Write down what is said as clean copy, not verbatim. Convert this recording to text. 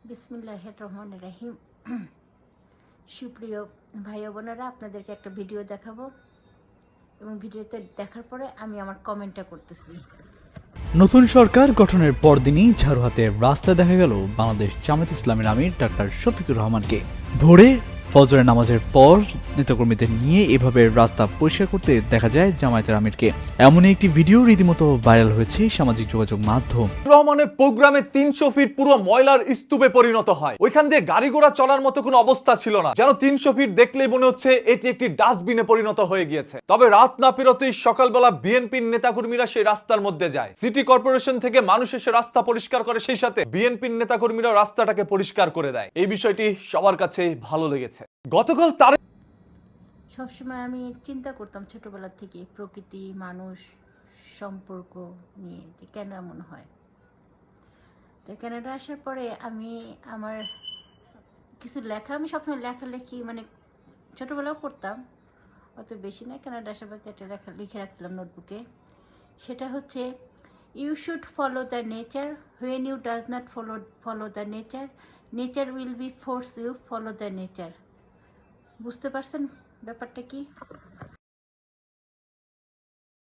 বিসমিল্লাহির রহমানির রহিম। সুপ্রিয় ভাই ও বোনেরা, আপনাদেরকে একটা ভিডিও দেখাবো এবং ভিডিওতে দেখার পরে আমি আমার কমেন্টটা করতেছি। নতুন সরকার গঠনের পরদিনই ঝাড়ু হাতে রাস্তায় দেখা গেল বাংলাদেশ জামায়াত ইসলামীর আমির ডাক্তার শফিকুর রহমানকে। ভোরে ফজরের নামাজের পর নেতাকর্মীদের নিয়ে এভাবে রাস্তা পরিষ্কার করতে দেখা যায় জামায়াতের আমিরকে। এমনই একটি ভিডিও রীতিমতো ভাইরাল হয়েছে সামাজিক যোগাযোগ মাধ্যম। রহমানের প্রোগ্রামে 300 ফিট পুরো ময়লার স্তূপে পরিণত হয়। ওইখান দিয়ে গাড়ি ঘোড়া চলার মতো কোনো অবস্থা ছিল না, যেন 300 ফিট দেখলেই মনে হচ্ছে এটি একটি ডাস্টবিনে পরিণত হয়ে গিয়েছে। তবে রাত না পেরোতেই সকালবেলা বিএনপির নেতাকর্মীরা সেই রাস্তার মধ্যে যায়। সিটি কর্পোরেশন থেকে মানুষ এসে রাস্তা পরিষ্কার করে, সেই সাথে বিএনপির নেতাকর্মীরা রাস্তাটাকে পরিষ্কার করে দেয়। এই বিষয়টি সবার কাছে ভালো লেগেছে। গতকাল তার সবসময় আমি চিন্তা করতাম ছোটবেলা থেকে প্রকৃতি মানুষ সম্পর্ক নিয়ে যে কেন এমন হয়। তো কানাডা আসার পরে আমি আমার কিছু লেখা, আমি সবসময় লেখালেখি মানে ছোটোবেলাও করতাম, অত বেশি না। কানাডা আসার পর একটা লেখা লিখে রাখছিলাম নোটবুকে। সেটা হচ্ছে, you should follow the nature, when you does not follow the nature, nature will be force you follow the nature. বুঝতে পারছেন ব্যাপারটা কি?